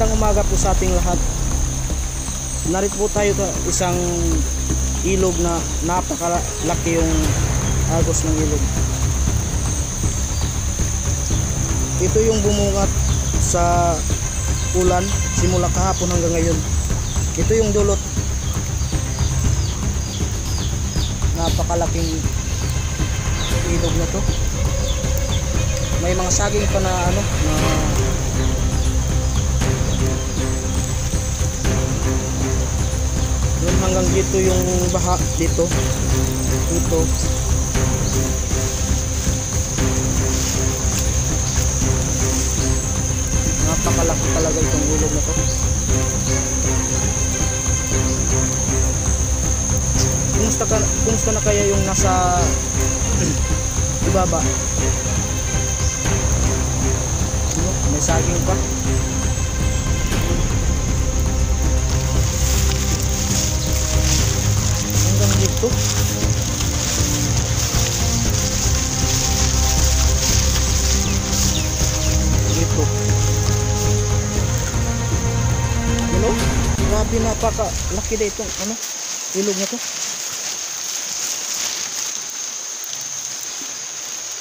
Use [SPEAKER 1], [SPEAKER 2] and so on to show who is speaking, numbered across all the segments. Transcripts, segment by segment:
[SPEAKER 1] Magandang umaga po sa ating lahat. Narito po tayo sa isang ilog na napakalaki yung agos ng ilog. Ito yung bumungat sa ulan simula kahapon hanggang ngayon. Ito yung dulot. Napakalaking ilog na to. May mga saging pa na na yun, hanggang dito yung baha dito. Ito. Napakalaki talaga itong ilog na to. Kumusta na kaya yung nasa ibaba? May saging pa. Hanggang dito. Dito. Grabe, napakalaki na itong ilog na to.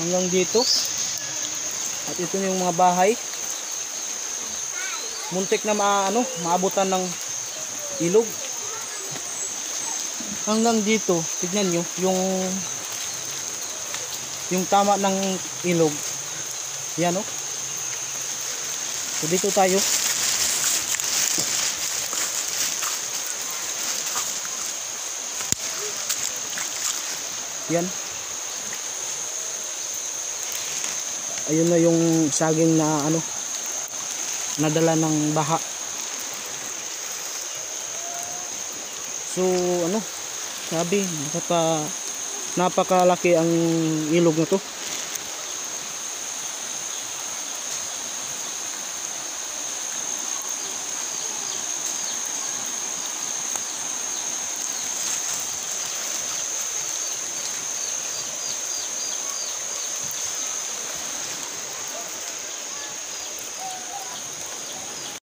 [SPEAKER 1] Hanggang dito. At ito yung mga bahay. Muntik na maabutan ng ilog. Hanggang dito, tignan nyo yung tama ng ilog. Yan o. So dito tayo. Yan. Ayun na yung saging na nadala ng baha. So sabi, napakalaki ang ilog na to.